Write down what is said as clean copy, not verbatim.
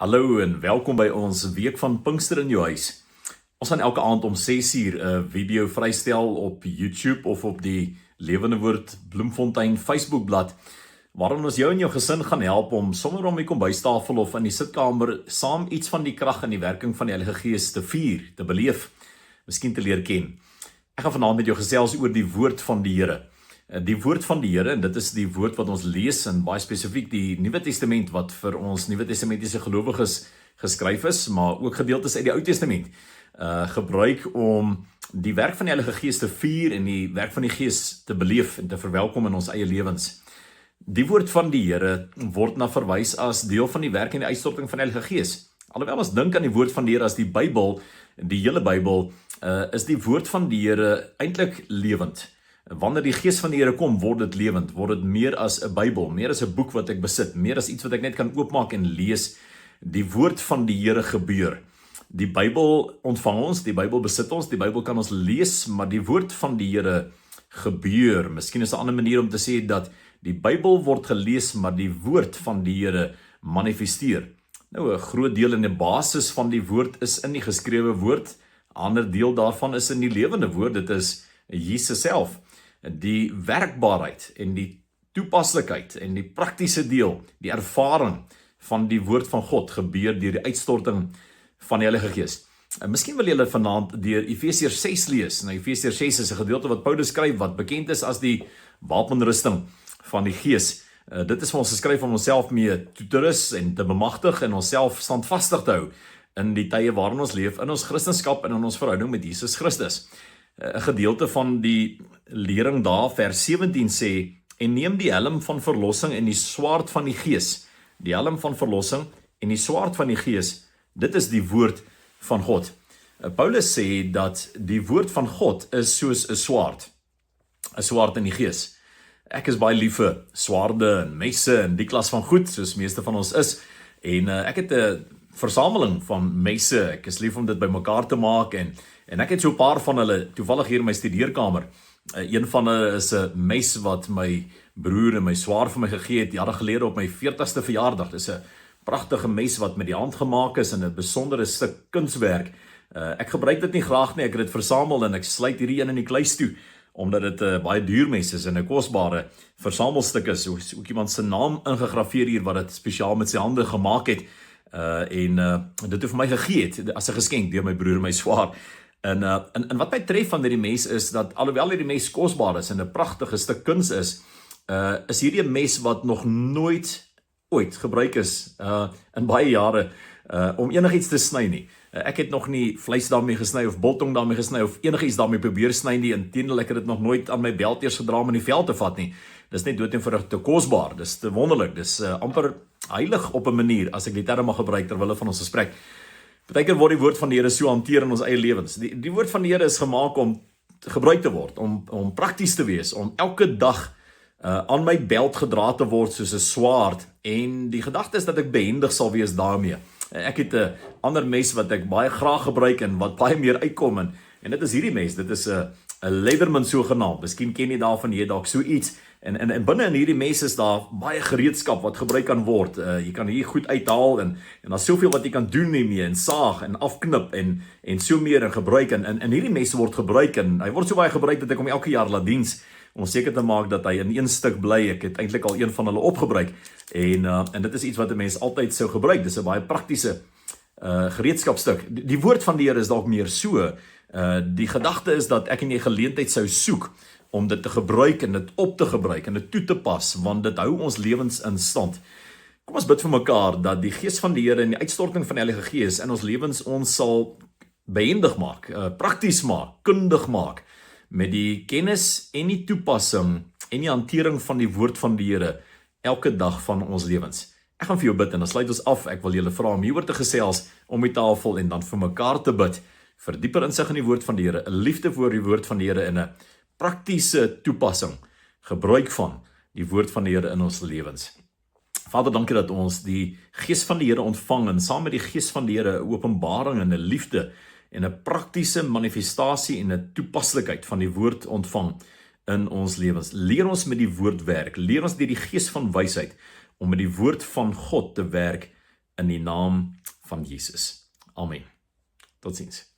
Hallo en welkom by ons week van Pinkster in jou huis. Ons gaan elke aand om 6uur 'n video vrystel op YouTube of op die Lewende Woord Bloemfontein Facebookblad, waarin ons jou en jou gesin gaan help om sommer om die kombuistafel of in die sitkamer saam iets van die krag en die werking van die Heilige Gees te vier, te beleef, miskien te leer ken. Ek gaan vanaand met jou gesels oor die woord van die Here. Die woord van die Here, en dit is die woord wat ons lees in baie spesifiek die Nuwe Testament wat vir ons Nuwe Testamentiese gelowiges geskryf is, maar ook gedeeltes uit die Ou Testament gebruik om die werk van die Heilige Gees te vier en die werk van die Gees te beleef en te verwelkom in ons eie lewens. Die woord van die Here word na verwys as deel van die werk en die uitstorting van die Heilige Gees. Alhoewel ons dink aan die woord van die Here as die Bybel, die hele Bybel, is die woord van die Here eintlik lewend. Wanneer die Gees van die Here kom, word dit lewend, word dit meer as 'n Bybel, meer as 'n boek wat ek besit, meer as iets wat ek net kan oopmaak en lees. Die woord van die Here gebeur. Die Bybel ontvang ons, die Bybel besit ons, die Bybel kan ons lees, maar die woord van die Here gebeur. Miskien is 'n ander manier om te sê dat die Bybel word gelees, maar die woord van die Here manifesteer. Nou, 'n groot deel en 'n basis van die woord is in die geskrewe woord. 'n Ander deel daarvan is in die lewende woord, dit is Jesus self. Die werkbaarheid en die toepaslikheid en die praktiese deel, die ervaring van die woord van God gebeur deur die uitstorting van die Heilige Gees. Miskien wil julle vanaand deur Efesiërs 6 lees. Nou, Efesiërs 6 is 'n gedeelte wat Paulus skryf wat bekend is as die wapenrusting van die Gees. Dit is vir ons geskryf om onsself mee toe te rus en te bemagtig en onsself standvastig te hou in die tye waarin ons leef, in ons Christendom en in ons verhouding met Jesus Christus. 'n Gedeelte van die lering daar, vers 17 sê, en neem die helm van verlossing en die swaard van die Gees. Die helm van verlossing en die swaard van die Gees, dit is die woord van God. Paulus sê dat die woord van God is soos 'n swaard in die Gees. Ek is baie lief vir swaarde en messe en die klas van goed, soos meeste van ons is, en ek het 'n versameling van messe. Ek is lief om dit bymekaar te maak en ek het so 'n paar van hulle toevallig hier in my studeerkamer. Een van hulle is 'n mes wat my broer en my swaar vir my gegee het jare gelede op my 40ste verjaardag. Dis 'n pragtige mes wat met die hand gemaak is en 'n besondere stuk kunswerk. Ek gebruik dit nie graag nie, ek het dit versamel en ek sluit hierdie een in die kluis toe, omdat dit 'n baie duur mes is en 'n kosbare versamelstuk is. Ook iemand se naam ingegraveer hier wat dit spesiaal met sy hande gemaak het. Dit het vir my gegee het as 'n geskenk deur my broer en my swaar. En wat my tref van hierdie mes is dat alhoewel hierdie mes kosbaar is en 'n pragtige stuk kuns is hierdie 'n mes wat nog nooit ooit gebruik is in baie jare om enigiets te sny nie. Ek het nog nie vleis daarmee gesny of biltong daarmee gesny of enigiets daarmee probeer sny nie. Inteendeel, ek het dit nog nooit aan my belt eers gedra om in die veld te vat nie. Dis net dood eenvoudig te kosbaar. Dis te wonderlik. Dis amper heilig op 'n manier as ek die term mag gebruik terwyl van ons gesprek. Partykeer word die woord van die Here so hanteer in ons eie lewens. Die woord van die Here is gemaak om gebruik te word, om prakties te wees, om elke dag aan my belt gedra te word soos 'n swaard, en die gedagte is dat ek behendig sal wees daarmee. Ek het 'n ander mes wat ek baie graag gebruik en wat baie meer uitkom, en dit is hierdie mes. Dit is 'n Leatherman sogenaamd. Miskien ken jy daarvan, jy dalk so iets. En binne in hierdie mes is daar baie gereedskap wat gebruik kan word. Jy kan hier goed uithaal en daar's soveel wat jy kan doen mee, en saag en afknip en so meer en gebruik. En hierdie mes word gebruik en hy word so baie gebruik dat ek hom elke jaar laat diens om seker te maak dat hy in een stuk bly. Ek het eintlik al een van hulle opgebruik en dit is iets wat 'n mens altyd sou gebruik. Dis 'n baie praktiese gereedskapstuk. Die woord van die Here is dalk meer so. Die gedagte is dat ek en jy geleentheid sou soek om dit te gebruik en dit op te gebruik en dit toe te pas, want dit hou ons lewens in stand. Kom ons bid vir mekaar dat die Gees van die Here en die uitstorting van die Heilige Gees in ons lewens ons sal behendig maak, prakties maak, kundig maak met die kennis en die toepassing en die hantering van die woord van die Here elke dag van ons lewens. Ek gaan vir jou bid en dan sluit ons af. Ek wil julle vra om hieroor te gesels om die tafel en dan vir mekaar te bid vir dieper insig in die woord van die Here, 'n liefde vir die woord van die Here en 'n praktiese toepassing, gebruik van die woord van die Here in ons lewens. Vader, dankie dat ons die Gees van die Here ontvang en saam met die Gees van die Here 'n openbaring en 'n liefde en 'n praktiese manifestasie en 'n toepaslikheid van die woord ontvang in ons lewens. Leer ons met die woord werk. Leer ons deur die Gees van wysheid om met die woord van God te werk in die naam van Jesus. Amen. Totsiens.